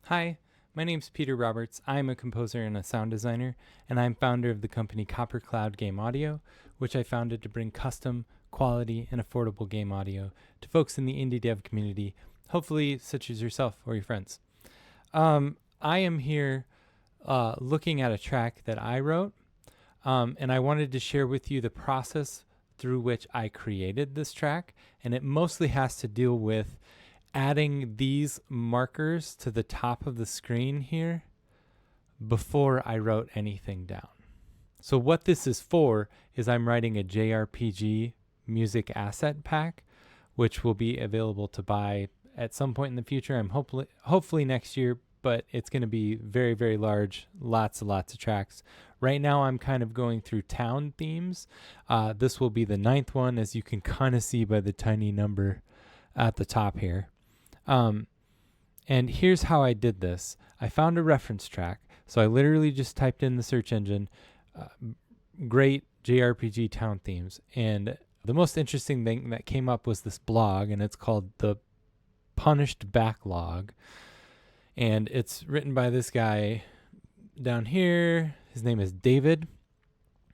Hi, my name's Peter Roberts. I'm a composer and a sound designer, and I'm founder of the company Copper Cloud Game Audio, which I founded to bring custom, quality, and affordable game audio to folks in the indie dev community, hopefully such as yourself or your friends. I am here looking at a track that I wrote, and I wanted to share with you the process through which I created this track, and it mostly has to deal with adding these markers to the top of the screen here before I wrote anything down. So what this is for is I'm writing a JRPG Music Asset Pack, which will be available to buy at some point in the future. I'm hopefully next year, but it's going to be very, very large, lots and lots of tracks. Right now I'm kind of going through town themes. This will be the 9th one, as you can kind of see by the tiny number at the top here. And here's how I did this. I found a reference track. So I literally just typed in the search engine, great JRPG town themes. And the most interesting thing that came up was this blog, and it's called The Punished Backlog. And it's written by this guy down here. His name is David.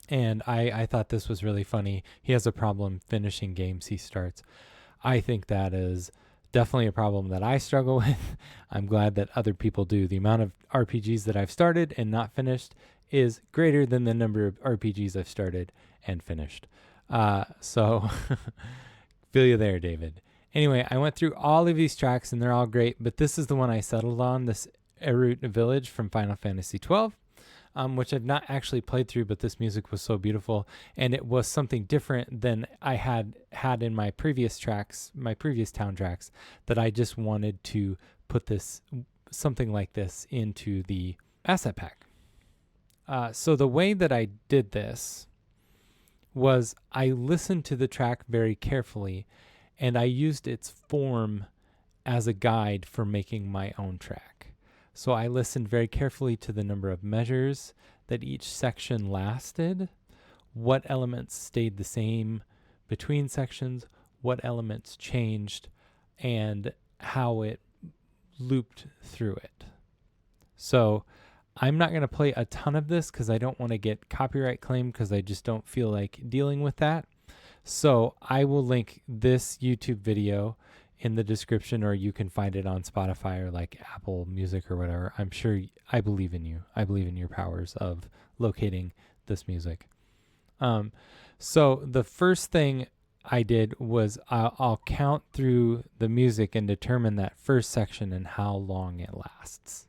And I thought this was really funny. He has a problem finishing games he starts. I think that is definitely a problem that I struggle with. I'm glad that other people do. The amount of RPGs that I've started and not finished is greater than the number of RPGs I've started and finished. So feel you there, David. Anyway, I went through all of these tracks and they're all great, but this is the one I settled on, this Eruyt Village from Final Fantasy XII. Which I've not actually played through, but this music was so beautiful, and it was something different than I had in my previous tracks, my previous town tracks, that I just wanted to put this, something like this, into the asset pack. So the way that I did this was I listened to the track very carefully, and I used its form as a guide for making my own track. So I listened very carefully to the number of measures that each section lasted, what elements stayed the same between sections, what elements changed, and how it looped through it. So I'm not going to play a ton of this because I don't want to get copyright claim, because I just don't feel like dealing with that. So I will link this YouTube video in the description, or you can find it on Spotify or like Apple Music or whatever. I'm sure I believe in you. I believe in your powers of locating this music. So the first thing I did was I'll count through the music and determine that first section and how long it lasts.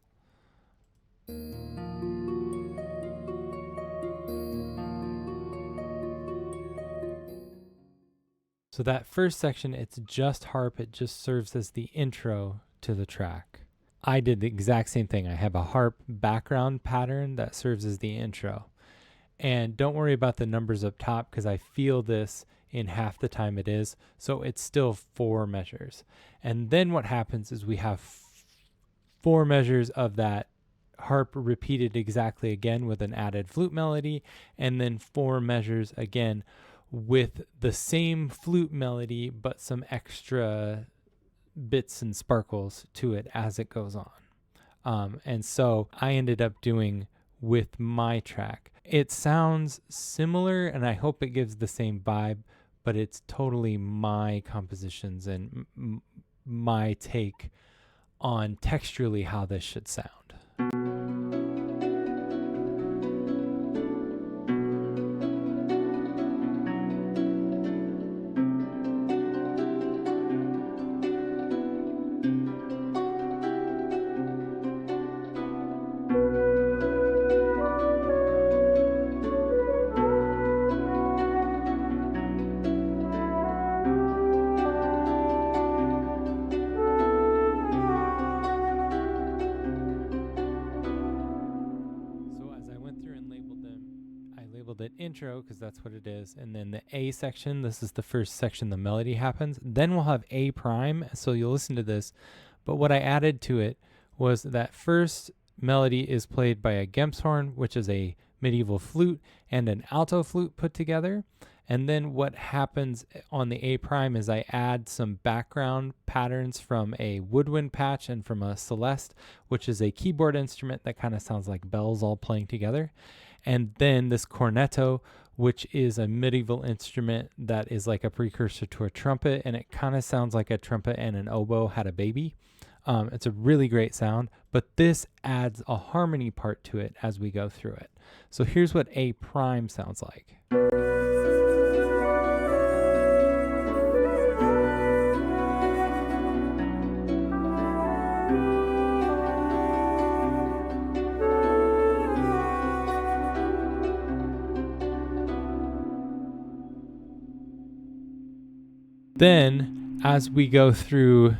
So that first section, it's just harp. It just serves as the intro to the track. I did the exact same thing. I have a harp background pattern that serves as the intro. And don't worry about the numbers up top, because I feel this in half the time it is. So it's still 4 measures. And then what happens is we have 4 measures of that harp repeated exactly again with an added flute melody, and then 4 measures again with the same flute melody, but some extra bits and sparkles to it as it goes on. And so I ended up doing with my track. It sounds similar, and I hope it gives the same vibe, but it's totally my compositions and my take on texturally how this should sound. It intro, because that's what it is, and then the A section, this is the first section the melody happens. Then we'll have A prime, so you'll listen to this, but what I added to it was that first melody is played by a Gemshorn, which is a medieval flute and an alto flute put together, And then what happens on the A prime is I add some background patterns from a woodwind patch and from a celeste, which is a keyboard instrument that kind of sounds like bells all playing together. And then this cornetto, which is a medieval instrument that is like a precursor to a trumpet, and it kind of sounds like a trumpet and an oboe had a baby. It's a really great sound, but this adds a harmony part to it as we go through it. So here's what A prime sounds like. Then, as we go through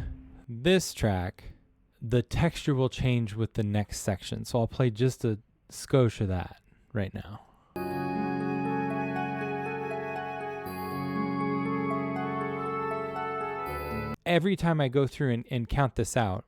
this track, the texture will change with the next section. So I'll play just a skosh of that right now. Every time I go through and count this out,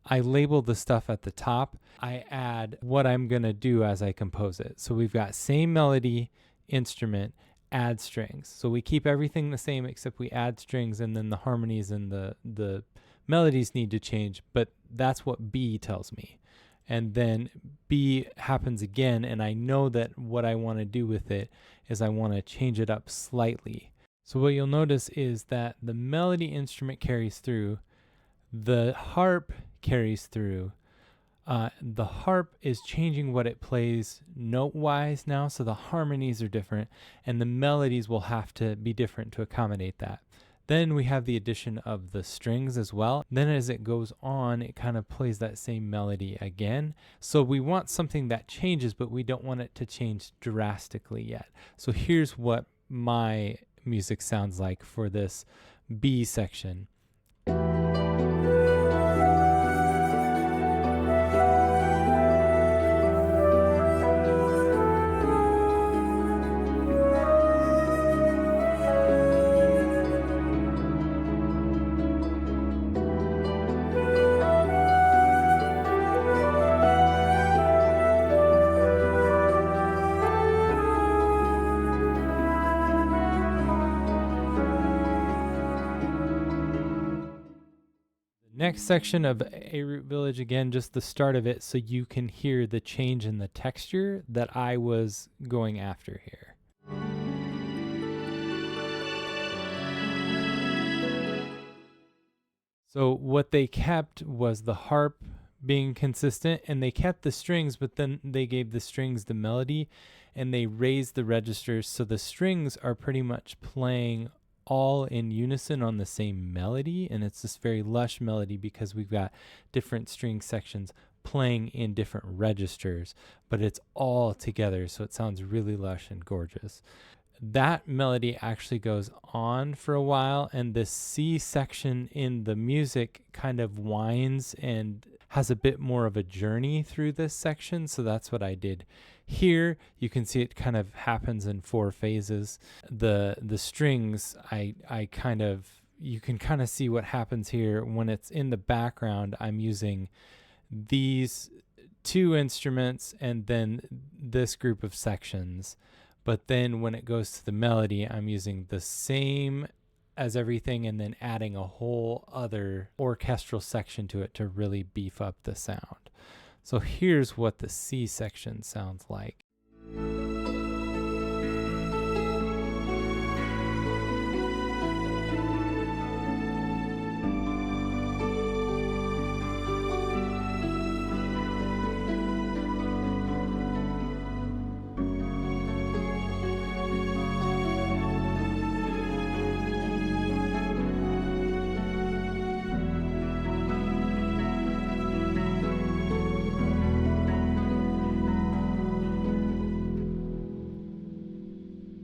I label the stuff at the top. I add what I'm going to do as I compose it. So we've got same melody, instrument, add strings. So we keep everything the same except we add strings, and then the harmonies and the melodies need to change, but that's what B tells me. And then B happens again, and I know that what I want to do with it is I want to change it up slightly. So what you'll notice is that the melody instrument carries through, the harp carries through. The harp is changing what it plays note-wise now, so the harmonies are different, and the melodies will have to be different to accommodate that. Then we have the addition of the strings as well. Then as it goes on, it kind of plays that same melody again. So we want something that changes, but we don't want it to change drastically yet. So here's what my music sounds like for this B section. Next section of Eruyt Village, again, just the start of it, so you can hear the change in the texture that I was going after here. So what they kept was the harp being consistent, and they kept the strings, but then they gave the strings the melody, and they raised the registers, so the strings are pretty much playing all in unison on the same melody, and it's this very lush melody because we've got different string sections playing in different registers, but it's all together, so it sounds really lush and gorgeous. That melody actually goes on for a while, and the C section in the music kind of winds and has a bit more of a journey through this section, so that's what I did here. You can see it kind of happens in 4 phases. The strings, you can kind of see what happens here. When it's in the background, I'm using these 2 instruments and then this group of sections. But then when it goes to the melody, I'm using the same as everything and then adding a whole other orchestral section to it to really beef up the sound. So here's what the C section sounds like.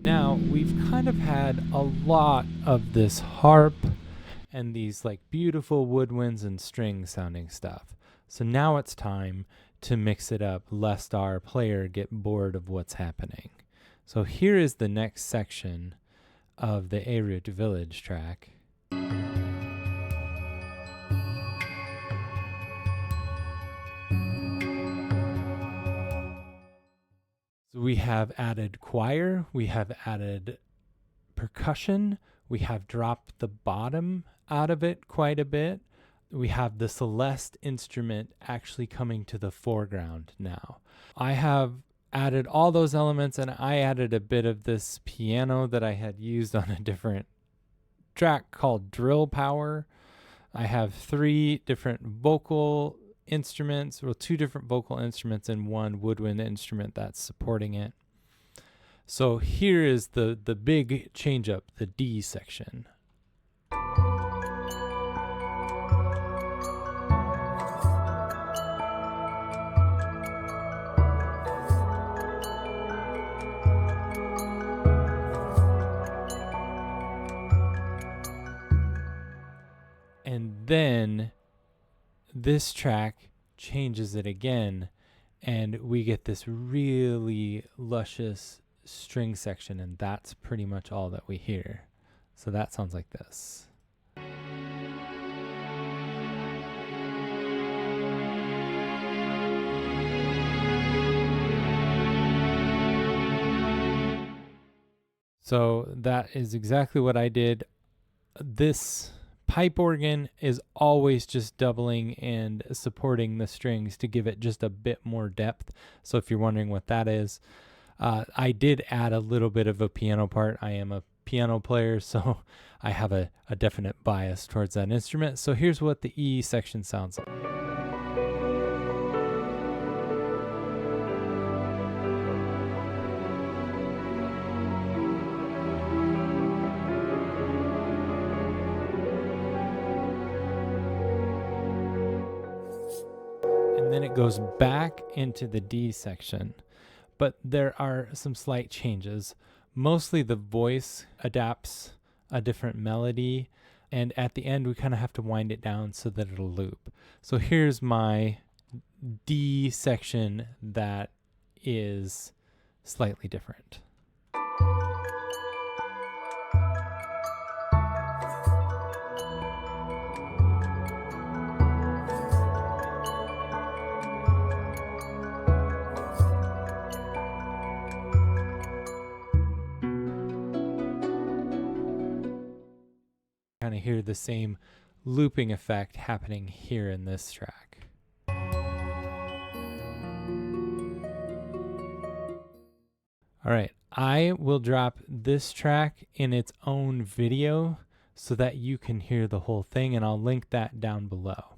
Now, we've kind of had a lot of this harp and these like beautiful woodwinds and string sounding stuff. So now it's time to mix it up lest our player get bored of what's happening. So here is the next section of the Eruyt Village track. So we have added choir, we have added percussion, we have dropped the bottom out of it quite a bit. We have the Celeste instrument actually coming to the foreground now. I have added all those elements, and I added a bit of this piano that I had used on a different track called Drill Power. I have 3 different vocal instruments, well, 2 different vocal instruments and 1 woodwind instrument that's supporting it. So here is the big change up, the D section. And then this track changes it again, and we get this really luscious string section, and that's pretty much all that we hear. So that sounds like this. So that is exactly what I did. This pipe organ is always just doubling and supporting the strings to give it just a bit more depth. So if you're wondering what that is, I did add a little bit of a piano part. I am a piano player, so I have a definite bias towards that instrument. So here's what the E section sounds like. And then it goes back into the D section. But there are some slight changes. Mostly the voice adapts a different melody, and at the end we kind of have to wind it down so that it'll loop. So here's my D section that is slightly different. Kind of hear the same looping effect happening here in this track. All right, I will drop this track in its own video so that you can hear the whole thing, and I'll link that down below.